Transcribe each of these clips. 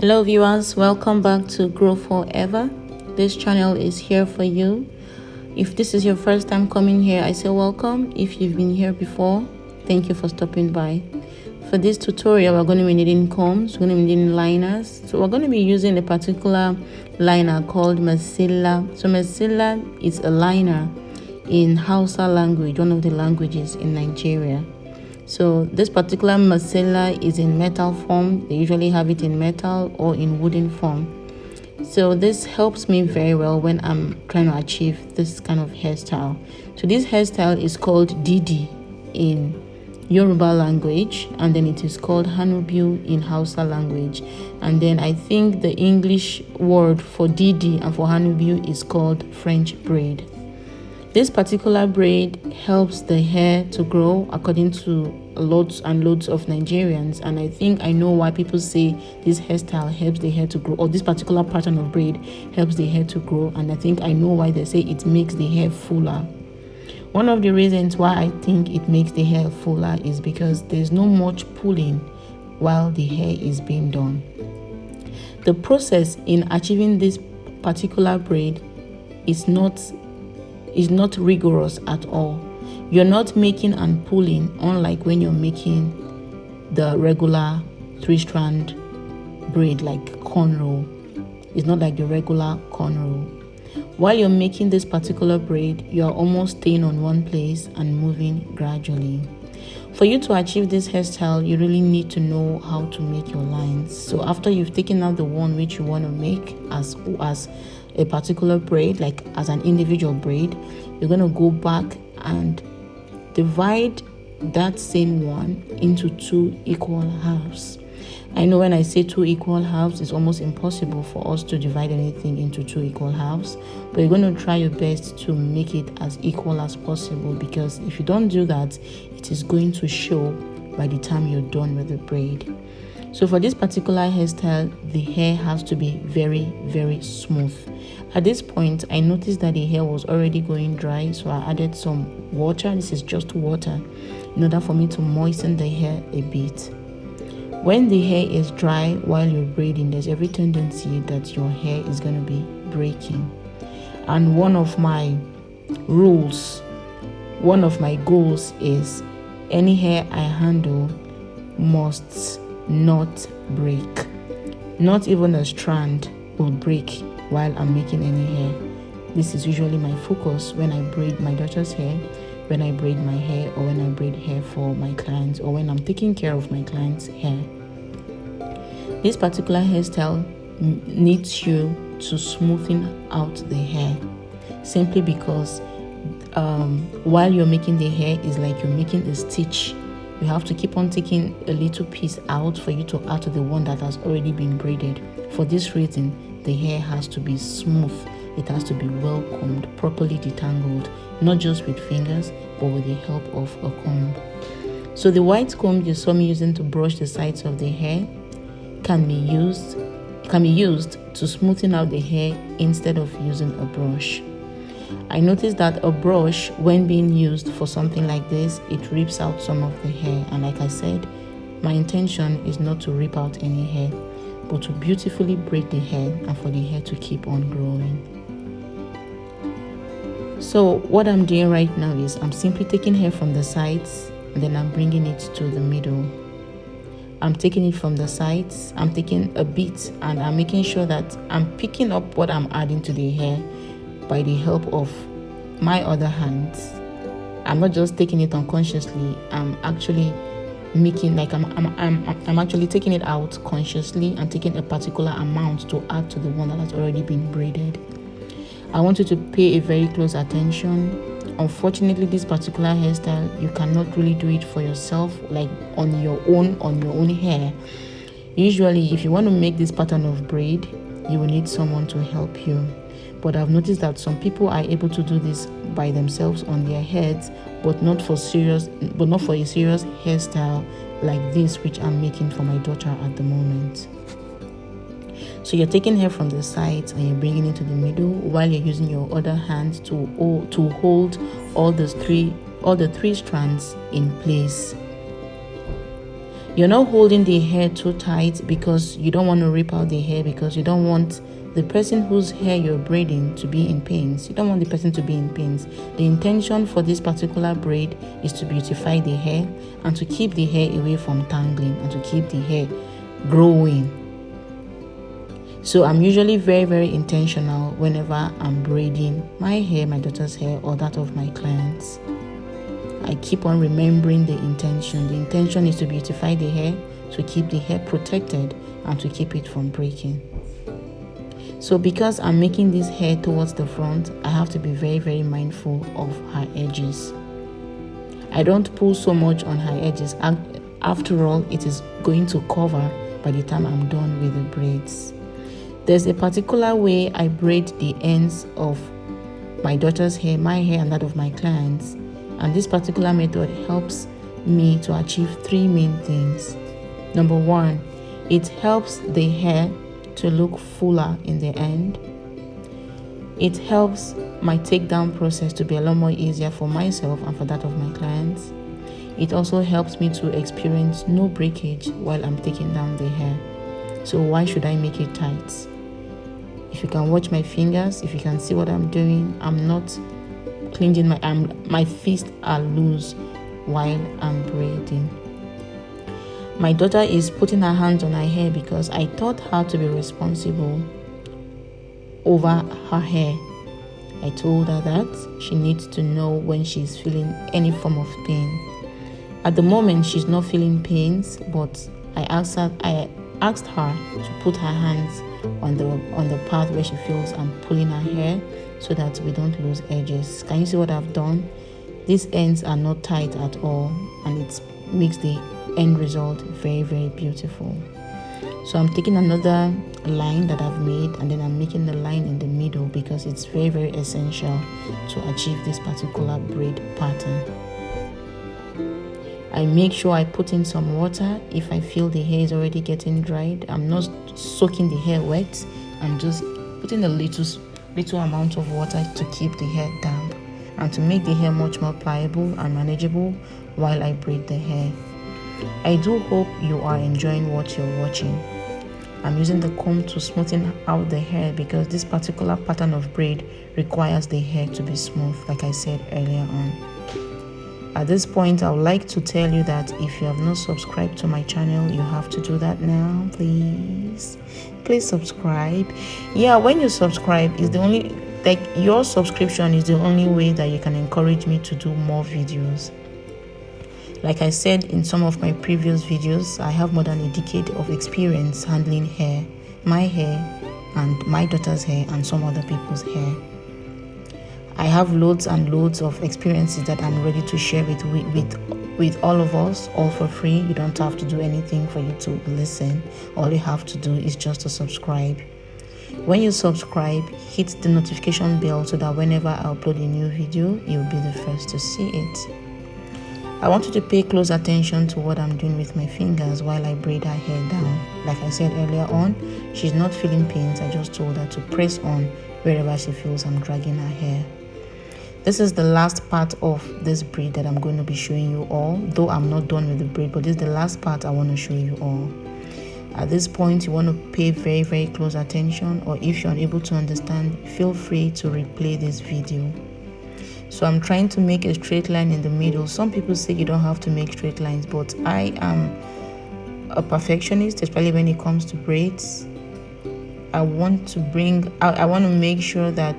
Hello viewers, welcome back to Grow Forever. This channel is here for you. If this is your first time coming here, I say welcome. If you've been here before, thank you for stopping by. For this tutorial, we're going to be needing combs, we're going to be needing liners. So we're going to be using a particular liner called Masila. So Masila is a liner in Hausa language, one of the languages in Nigeria. So this particular masila is in metal form. They usually have it in metal or in wooden form. So this helps me very well when I'm trying to achieve this kind of hairstyle. So this hairstyle is called Didi in Yoruba language, and then it is called Hannu Biyu in Hausa language. And then I think the English word for Didi and for Hannu Biyu is called French braid. This particular braid helps the hair to grow according to loads and loads of Nigerians, and I think I know why people say this hairstyle helps the hair to grow, or this particular pattern of braid helps the hair to grow, and I think I know why they say it makes the hair fuller. One of the reasons why I think it makes the hair fuller is because there's no much pulling while the hair is being done. The process in achieving this particular braid is not rigorous at all. You're not making and pulling, unlike when you're making the regular 3-strand braid like cornrow. It's not like the regular cornrow. While you're making this particular braid, you're almost staying on one place and moving gradually. For you to achieve this hairstyle, you really need to know how to make your lines. So after you've taken out the one which you want to make as a particular braid, like as an individual braid, you're going to go back and divide that same one into 2 equal halves. I know when I say 2 equal halves, it's almost impossible for us to divide anything into 2 equal halves, but you're going to try your best to make it as equal as possible, because if you don't do that, it is going to show by the time you're done with the braid. So for this particular hairstyle, the hair has to be very, very smooth. At this point, I noticed that the hair was already going dry, so I added some water. This is just water in order for me to moisten the hair a bit. When the hair is dry while you're braiding, there's every tendency that your hair is going to be breaking. And one of my goals is any hair I handle must not break. Not even a strand will break while I'm making any hair. This is usually my focus when I braid my daughter's hair, when I braid my hair, or when I braid hair for my clients, or when I'm taking care of my clients' hair. This particular hairstyle needs you to smoothen out the hair, simply because while you're making the hair, it's like you're making a stitch. You have to keep on taking a little piece out for you to add to the one that has already been braided. For this reason, the hair has to be smooth. It has to be well combed, properly detangled, not just with fingers, but with the help of a comb. So the white comb you saw me using to brush the sides of the hair can be used to smoothen out the hair instead of using a brush. I noticed that a brush, when being used for something like this, it rips out some of the hair, and like I said, my intention is not to rip out any hair, but to beautifully braid the hair and for the hair to keep on growing. So what I'm doing right now is I'm simply taking hair from the sides, and then I'm bringing it to the middle. I'm taking it from the sides, I'm taking a bit, and I'm making sure that I'm picking up what I'm adding to the hair by the help of my other hands. I'm not just taking it unconsciously. I'm actually making I'm actually taking it out consciously and taking a particular amount to add to the one that has already been braided. I want you to pay a very close attention. Unfortunately, this particular hairstyle, you cannot really do it for yourself, like on your own hair. Usually, if you want to make this pattern of braid, you will need someone to help you. But I've noticed that some people are able to do this by themselves on their heads, but not for a serious hairstyle like this, which I'm making for my daughter at the moment. So you're taking hair from the sides and you're bringing it to the middle, while you're using your other hand to hold all the three strands in place. You're not holding the hair too tight because you don't want to rip out the hair, because you don't want the person whose hair you're braiding to be in pains. You don't want the person to be in pains. The intention for this particular braid is to beautify the hair and to keep the hair away from tangling and to keep the hair growing. So I'm usually very, very intentional whenever I'm braiding my hair, my daughter's hair, or that of my clients. I keep on remembering the intention. The intention is to beautify the hair, to keep the hair protected, and to keep it from breaking. So because I'm making this hair towards the front, I have to be very, very mindful of her edges. I don't pull so much on her edges. After all, it is going to cover by the time I'm done with the braids. There's a particular way I braid the ends of my daughter's hair, my hair, and that of my clients. And this particular method helps me to achieve three main things. Number one, it helps the hair to look fuller in the end. It helps my takedown process to be a lot more easier for myself and for that of my clients. It also helps me to experience no breakage while I'm taking down the hair. So why should I make it tight? If you can watch my fingers, if you can see what I'm doing, I'm not clenching my fists are loose while I'm braiding. My daughter is putting her hands on her hair because I taught her to be responsible over her hair. I told her that she needs to know when she's feeling any form of pain. At the moment, she's not feeling pains, but I asked her to put her hands on the part where she feels I'm pulling her hair so that we don't lose edges. Can you see what I've done? These ends are not tight at all, and it makes the end result very, very beautiful. So I'm taking another line that I've made, and then I'm making the line in the middle because it's very, very essential to achieve this particular braid pattern. I make sure I put in some water if I feel the hair is already getting dried. I'm not soaking the hair wet. I'm just putting a little amount of water to keep the hair damp and to make the hair much more pliable and manageable while I braid the hair. I do hope you are enjoying what you're watching. I'm using the comb to smoothen out the hair because this particular pattern of braid requires the hair to be smooth, like I said earlier on. At this point, I would like to tell you that if you have not subscribed to my channel, you have to do that now, please. Please subscribe. Yeah, when you subscribe, is the only, your subscription is the only way that you can encourage me to do more videos. Like I said in some of my previous videos, I have more than a decade of experience handling hair, my hair, and my daughter's hair, and some other people's hair. I have loads and loads of experiences that I'm ready to share with all of us, all for free. You don't have to do anything for you to listen. All you have to do is just to subscribe. When you subscribe, hit the notification bell so that whenever I upload a new video, you'll be the first to see it. I want you to pay close attention to what I'm doing with my fingers while I braid her hair down. Like I said earlier on, she's not feeling pains. I just told her to press on wherever she feels I'm dragging her hair. This is the last part of this braid that I'm going to be showing you all, though I'm not done with the braid, but this is the last part I want to show you all. At this point, you want to pay very, very close attention, or if you're unable to understand, feel free to replay this video. So I'm trying to make a straight line in the middle. Some people say you don't have to make straight lines, but I am a perfectionist, especially when it comes to braids. I want to make sure that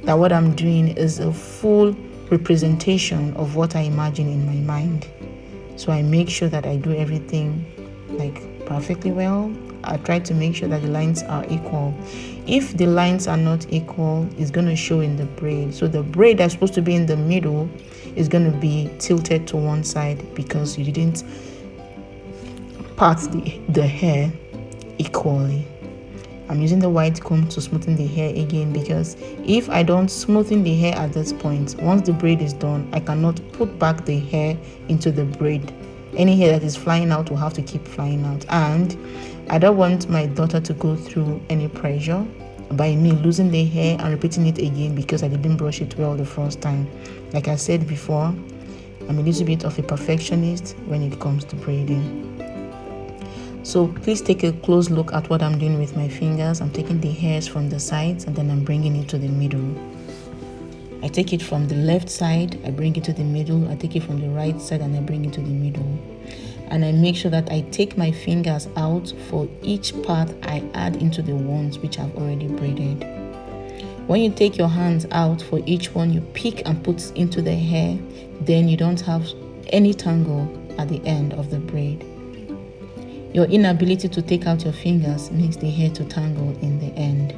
that what I'm doing is a full representation of what I imagine in my mind. So I make sure that I do everything like perfectly well. I try to make sure that the lines are equal. If the lines are not equal, it's going to show in the braid. So the braid that's supposed to be in the middle is going to be tilted to one side because you didn't part the hair equally. I'm using the white comb to smoothen the hair again because if I don't smoothen the hair at this point, once the braid is done, I cannot put back the hair into the braid. Any hair that is flying out will have to keep flying out, and I don't want my daughter to go through any pressure by me losing the hair and repeating it again because I didn't brush it well the first time. Like I said before, I'm a little bit of a perfectionist when it comes to braiding. So please take a close look at what I'm doing with my fingers. I'm taking the hairs from the sides and then I'm bringing it to the middle. I take it from the left side, I bring it to the middle. I take it from the right side and I bring it to the middle. And I make sure that I take my fingers out for each part I add into the ones which I've already braided. When you take your hands out for each one you pick and put into the hair, then you don't have any tangle at the end of the braid. Your inability to take out your fingers makes the hair to tangle in the end.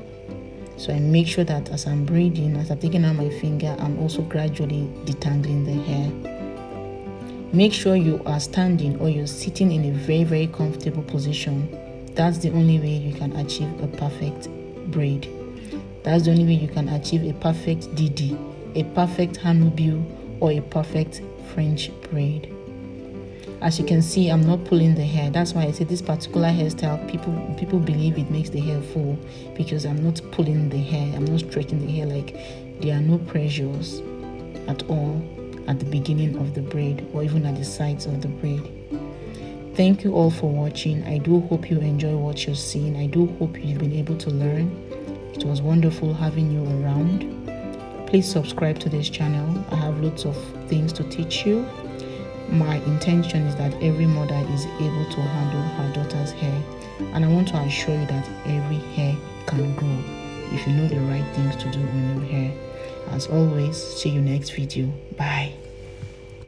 So I make sure that as I'm braiding, as I'm taking out my finger, I'm also gradually detangling the hair. Make sure you are standing or you're sitting in a very, very comfortable position. That's the only way you can achieve a perfect braid. That's the only way you can achieve a perfect Didi, a perfect Hannu Biyu, or a perfect French braid. As you can see, I'm not pulling the hair. That's why I say this particular hairstyle, people believe it makes the hair full because I'm not pulling the hair. I'm not stretching the hair. Like, there are no pressures at all at the beginning of the braid or even at the sides of the braid. Thank you all for watching. I do hope you enjoy what you're seeing. I do hope you've been able to learn. It was wonderful having you around. Please subscribe to this channel. I have lots of things to teach you. My intention is that every mother is able to handle her daughter's hair, and I want to assure you that every hair can grow if you know the right things to do on your hair. As always, see you next video. Bye.